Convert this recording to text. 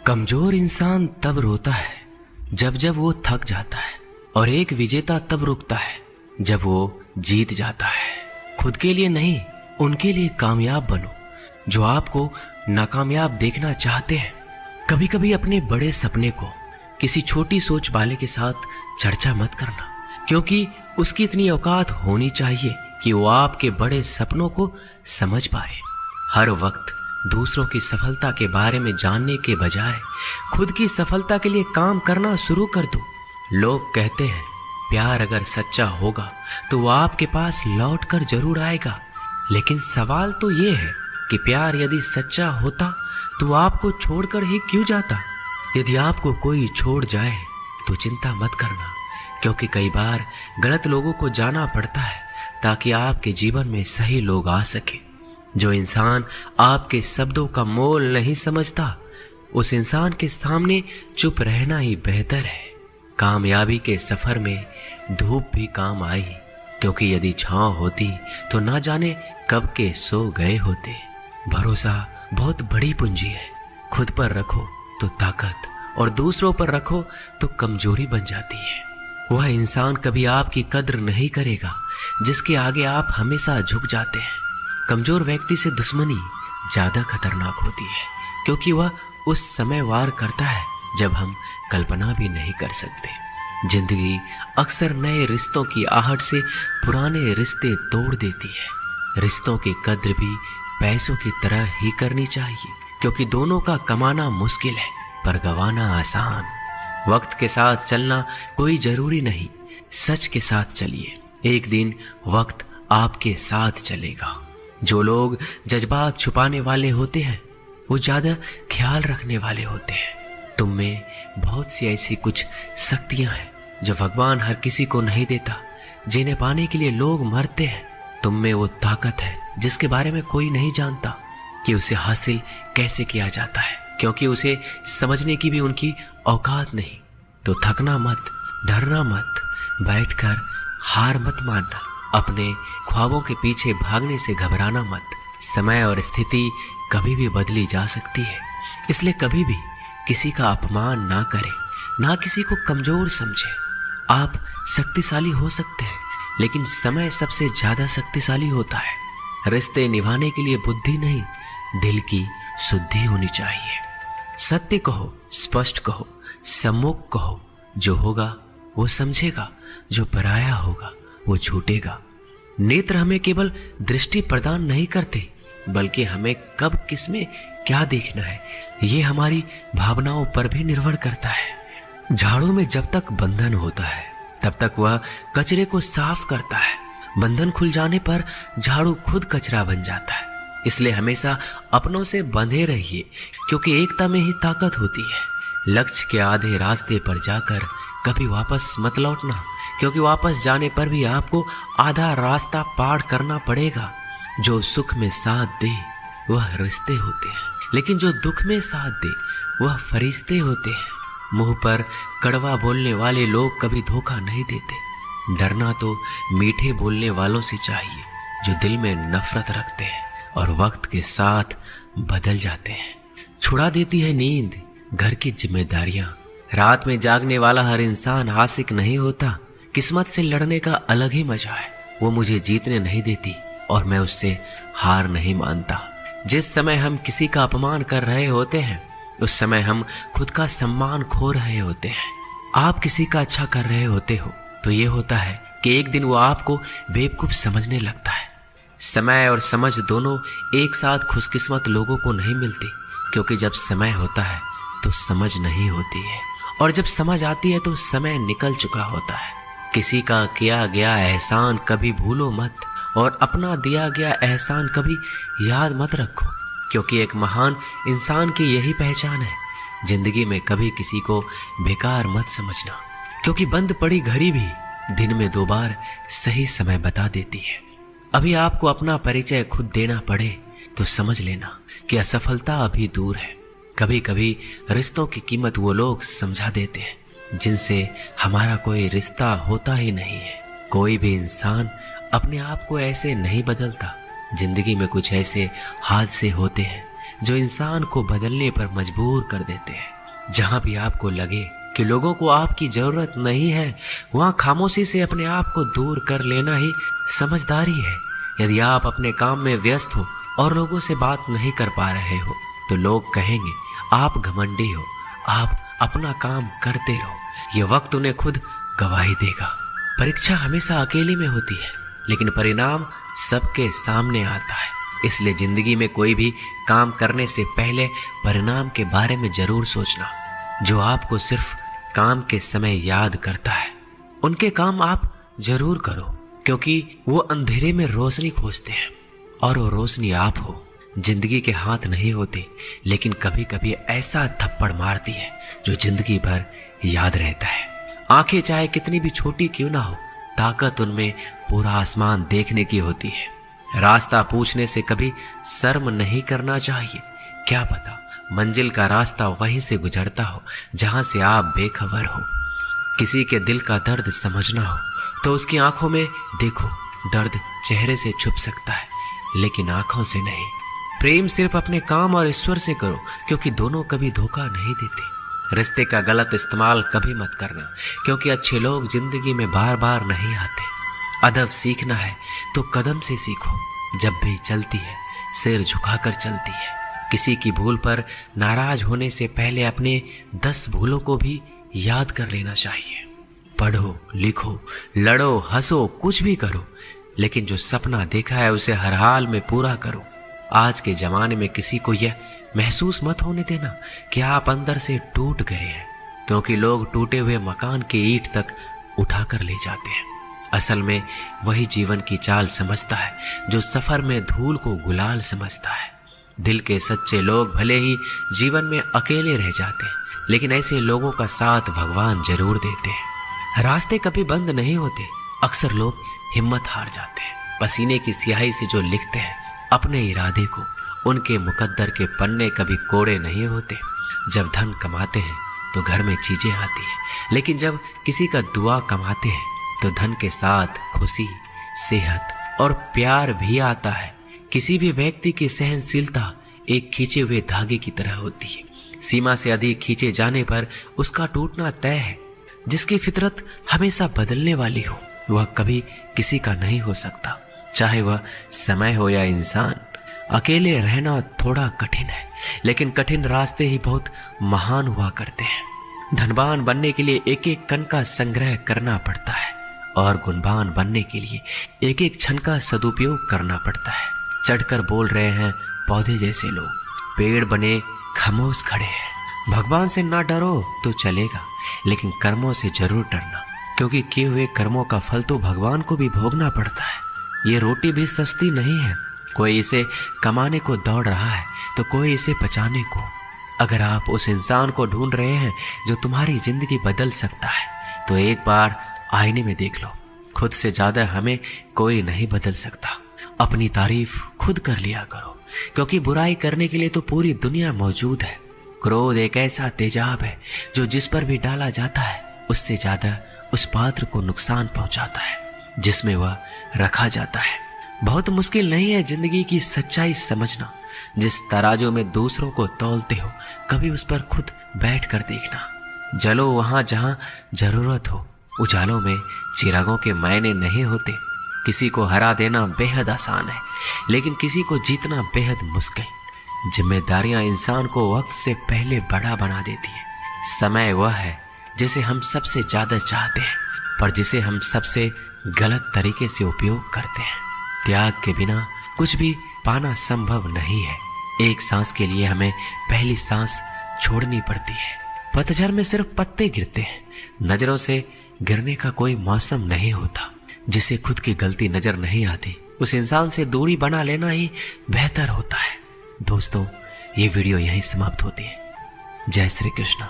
कमजोर इंसान तब रोता है जब जब वो थक जाता है, और एक विजेता तब रुकता है जब वो जीत जाता है। खुद के लिए नहीं, उनके लिए कामयाब बनो जो आपको नाकामयाब देखना चाहते हैं। कभी कभी अपने बड़े सपने को किसी छोटी सोच वाले के साथ चर्चा मत करना, क्योंकि उसकी इतनी औकात होनी चाहिए कि वो आपके बड़े सपनों को समझ पाए। हर वक्त दूसरों की सफलता के बारे में जानने के बजाय खुद की सफलता के लिए काम करना शुरू कर दो। लोग कहते हैं प्यार अगर सच्चा होगा तो वो आपके पास लौट कर जरूर आएगा, लेकिन सवाल तो ये है कि प्यार यदि सच्चा होता तो आपको छोड़कर ही क्यों जाता। यदि आपको कोई छोड़ जाए तो चिंता मत करना, क्योंकि कई बार गलत लोगों को जाना पड़ता है ताकि आपके जीवन में सही लोग आ सके। जो इंसान आपके शब्दों का मोल नहीं समझता, उस इंसान के सामने चुप रहना ही बेहतर है। कामयाबी के सफर में धूप भी काम आई, क्योंकि यदि छांव होती तो ना जाने कब के सो गए होते। भरोसा बहुत बड़ी पूंजी है। खुद पर रखो तो ताकत, और दूसरों पर रखो तो कमजोरी बन जाती है। वह इंसान कभी आपकी कद्र नहीं करेगा जिसके आगे आप हमेशा झुक जाते हैं। कमजोर व्यक्ति से दुश्मनी ज्यादा खतरनाक होती है, क्योंकि वह उस समय वार करता है जब हम कल्पना भी नहीं कर सकते। जिंदगी अक्सर नए रिश्तों की आहट से पुराने रिश्ते तोड़ देती है। रिश्तों की कद्र भी पैसों की तरह ही करनी चाहिए, क्योंकि दोनों का कमाना मुश्किल है पर गंवाना आसान। वक्त के साथ चलना कोई जरूरी नहीं, सच के साथ चलिए, एक दिन वक्त आपके साथ चलेगा। जो लोग जज्बात छुपाने वाले होते हैं वो ज्यादा ख्याल रखने वाले होते हैं। तुम में बहुत सी ऐसी कुछ शक्तियां हैं जो भगवान हर किसी को नहीं देता, जिन्हें पाने के लिए लोग मरते हैं। तुम में वो ताकत है जिसके बारे में कोई नहीं जानता कि उसे हासिल कैसे किया जाता है, क्योंकि उसे समझने की भी उनकी औकात नहीं। तो थकना मत, डरना मत, बैठकर हार मत मानना, अपने ख्वाबों के पीछे भागने से घबराना मत। समय और स्थिति कभी भी बदली जा सकती है, इसलिए कभी भी किसी का अपमान ना करें, ना किसी को कमजोर समझे। आप शक्तिशाली हो सकते हैं, लेकिन समय सबसे ज्यादा शक्तिशाली होता है। रिश्ते निभाने के लिए बुद्धि नहीं, दिल की शुद्धि होनी चाहिए। सत्य कहो, स्पष्ट कहो, सम्मुख कहो। जो होगा वो समझेगा, जो पराया होगा वो छूटेगा। नेत्र हमें केवल दृष्टि प्रदान नहीं करते, बल्कि हमें कब किसमें क्या देखना है ये हमारी भावनाओं पर भी निर्भर करता है। झाड़ू में जब तक बंधन होता है तब तक वह कचरे को साफ करता है। बंधन खुल जाने पर झाड़ू खुद कचरा बन जाता है। इसलिए हमेशा अपनों से बंधे रहिए, क्योंकि एकता में ही ताकत होती है। लक्ष्य के आधे रास्ते पर जाकर कभी वापस मत लौटना, क्योंकि वापस जाने पर भी आपको आधा रास्ता पार करना पड़ेगा। जो सुख में साथ दे वह रिश्ते होते हैं, लेकिन जो दुख में साथ दे वह फरिश्ते होते हैं। मुंह पर कड़वा बोलने वाले लोग कभी धोखा नहीं देते। डरना तो मीठे बोलने वालों से चाहिए जो दिल में नफरत रखते हैं और वक्त के साथ बदल जाते हैं। छुड़ा देती है नींद घर की जिम्मेदारियां। रात में जागने वाला हर इंसान आशिक नहीं होता। किस्मत से लड़ने का अलग ही मजा है। वो मुझे जीतने नहीं देती और मैं उससे हार नहीं मानता। जिस समय हम किसी का अपमान कर रहे होते हैं उस समय हम खुद का सम्मान खो रहे होते हैं। आप किसी का अच्छा कर रहे होते हो तो ये होता है कि एक दिन वो आपको बेवकूफ समझने लगता है। समय और समझ दोनों एक साथ खुशकिस्मत लोगों को नहीं मिलती, क्योंकि जब समय होता है तो समझ नहीं होती है, और जब समझ आती है तो समय निकल चुका होता है। किसी का किया गया एहसान कभी भूलो मत, और अपना दिया गया एहसान कभी याद मत रखो, क्योंकि एक महान इंसान की यही पहचान है। जिंदगी में कभी किसी को बेकार मत समझना, क्योंकि बंद पड़ी घड़ी भी दिन में 2 बार सही समय बता देती है। अभी आपको अपना परिचय खुद देना पड़े तो समझ लेना कि असफलता अभी दूर है। कभी कभी रिश्तों की कीमत वो लोग समझा देते हैं जिनसे हमारा कोई रिश्ता होता ही नहीं है। कोई भी इंसान अपने आप को ऐसे नहीं बदलता। जिंदगी में कुछ ऐसे हादसे होते हैं जो इंसान को बदलने पर मजबूर कर देते हैं। जहां भी आपको लगे कि लोगों को आपकी जरूरत नहीं है, वहां खामोशी से अपने आप को दूर कर लेना ही समझदारी है। यदि आप अपने काम में व्यस्त हो और लोगों से बात नहीं कर पा रहे हो तो लोग कहेंगे आप घमंडी हो, आप अपना काम करते रहो। ये वक्त उन्हें खुद गवाही देगा। परीक्षा हमेशा अकेले में होती है, लेकिन परिणाम सबके सामने आता है। इसलिए जिंदगी में कोई भी काम करने से पहले परिणाम के बारे में जरूर सोचना। जो आपको सिर्फ काम के समय याद करता है, उनके काम आप जरूर करो, क्योंकि वो अंधेरे में रोशनी खोजते हैं और वो रोशनी आप हो। जिंदगी के हाथ नहीं होते, लेकिन कभी कभी ऐसा थप्पड़ मारती है जो जिंदगी भर याद रहता है। आंखें चाहे कितनी भी छोटी क्यों ना हो, ताकत उनमें पूरा आसमान देखने की होती है। रास्ता पूछने से कभी शर्म नहीं करना चाहिए। क्या पता मंजिल का रास्ता वहीं से गुजरता हो जहां से आप बेखबर हो। किसी के दिल का दर्द समझना हो तो उसकी आंखों में देखो। दर्द चेहरे से छुप सकता है, लेकिन आंखों से नहीं। प्रेम सिर्फ अपने काम और ईश्वर से करो, क्योंकि दोनों कभी धोखा नहीं देते। रिश्ते का गलत इस्तेमाल कभी मत करना, क्योंकि अच्छे लोग जिंदगी में बार बार नहीं आते। अदब सीखना है तो कदम से सीखो। जब भी चलती है सिर झुकाकर चलती है। किसी की भूल पर नाराज होने से पहले अपने 10 भूलों को भी याद कर लेना चाहिए। पढ़ो, लिखो, लड़ो, हंसो, कुछ भी करो, लेकिन जो सपना देखा है उसे हर हाल में पूरा करो। आज के जमाने में किसी को यह महसूस मत होने देना कि आप अंदर से टूट गए हैं, क्योंकि लोग टूटे हुए मकान की ईंट तक उठाकर ले जाते हैं। असल में वही जीवन की चाल समझता है जो सफर में धूल को गुलाल समझता है। दिल के सच्चे लोग भले ही जीवन में अकेले रह जाते हैं, लेकिन ऐसे लोगों का साथ भगवान जरूर देते हैं। रास्ते कभी बंद नहीं होते। अक्सर लोग हिम्मत हार जाते हैं। पसीने की स्याही से जो लिखते हैं अपने इरादे को, उनके मुकद्दर के पन्ने कभी कोड़े नहीं होते। जब धन कमाते हैं तो घर में चीजें आती हैं, लेकिन जब किसी का दुआ कमाते हैं तो धन के साथ खुशी, सेहत और प्यार भी आता है। किसी भी व्यक्ति की सहनशीलता एक खींचे हुए धागे की तरह होती है। सीमा से अधिक खींचे जाने पर उसका टूटना तय है। जिसकी फितरत हमेशा बदलने वाली हो, वह कभी किसी का नहीं हो सकता, चाहे वह समय हो या इंसान। अकेले रहना थोड़ा कठिन है, लेकिन कठिन रास्ते ही बहुत महान हुआ करते हैं। धनवान बनने के लिए एक एक कण का संग्रह करना पड़ता है, और गुणवान बनने के लिए एक एक क्षण का सदुपयोग करना पड़ता है। चढ़कर बोल रहे हैं पौधे जैसे लोग, पेड़ बने खामोश खड़े हैं। भगवान से ना डरो तो चलेगा, लेकिन कर्मों से जरूर डरना, क्योंकि किए हुए कर्मों का फल तो भगवान को भी भोगना पड़ता है। ये रोटी भी सस्ती नहीं है। कोई इसे कमाने को दौड़ रहा है तो कोई इसे बचाने को। अगर आप उस इंसान को ढूंढ रहे हैं जो तुम्हारी जिंदगी बदल सकता है, तो एक बार आईने में देख लो। खुद से ज्यादा हमें कोई नहीं बदल सकता। अपनी तारीफ खुद कर लिया करो, क्योंकि बुराई करने के लिए तो पूरी दुनिया मौजूद है। क्रोध एक ऐसा तेजाब है जो जिस पर भी डाला जाता है उससे ज्यादा उस पात्र को नुकसान पहुंचाता है जिसमें वह रखा जाता है। बहुत मुश्किल नहीं है जिंदगी की सच्चाई समझना। जिस तराजू में दूसरों को तौलते हो, कभी उस पर खुद बैठ कर देखना। जलो वहां जहां जरूरत हो। उजालों में चिरागों के मायने नहीं होते। किसी को हरा देना बेहद आसान है, लेकिन किसी को जीतना बेहद मुश्किल। जिम्मेदारियां इंसान को वक्त से पहले बड़ा बना देती है। समय वह है जिसे हम सबसे ज्यादा चाहते हैं, पर जिसे हम सबसे गलत तरीके से उपयोग करते हैं। त्याग के बिना कुछ भी पाना संभव नहीं है। एक सांस के लिए हमें पहली सांस छोड़नी पड़ती है। पतझड़ में सिर्फ पत्ते गिरते हैं। नजरों से गिरने का कोई मौसम नहीं होता। जिसे खुद की गलती नजर नहीं आती, उस इंसान से दूरी बना लेना ही बेहतर होता है। दोस्तों, ये वीडियो यहीं समाप्त होती है। जय श्री कृष्ण।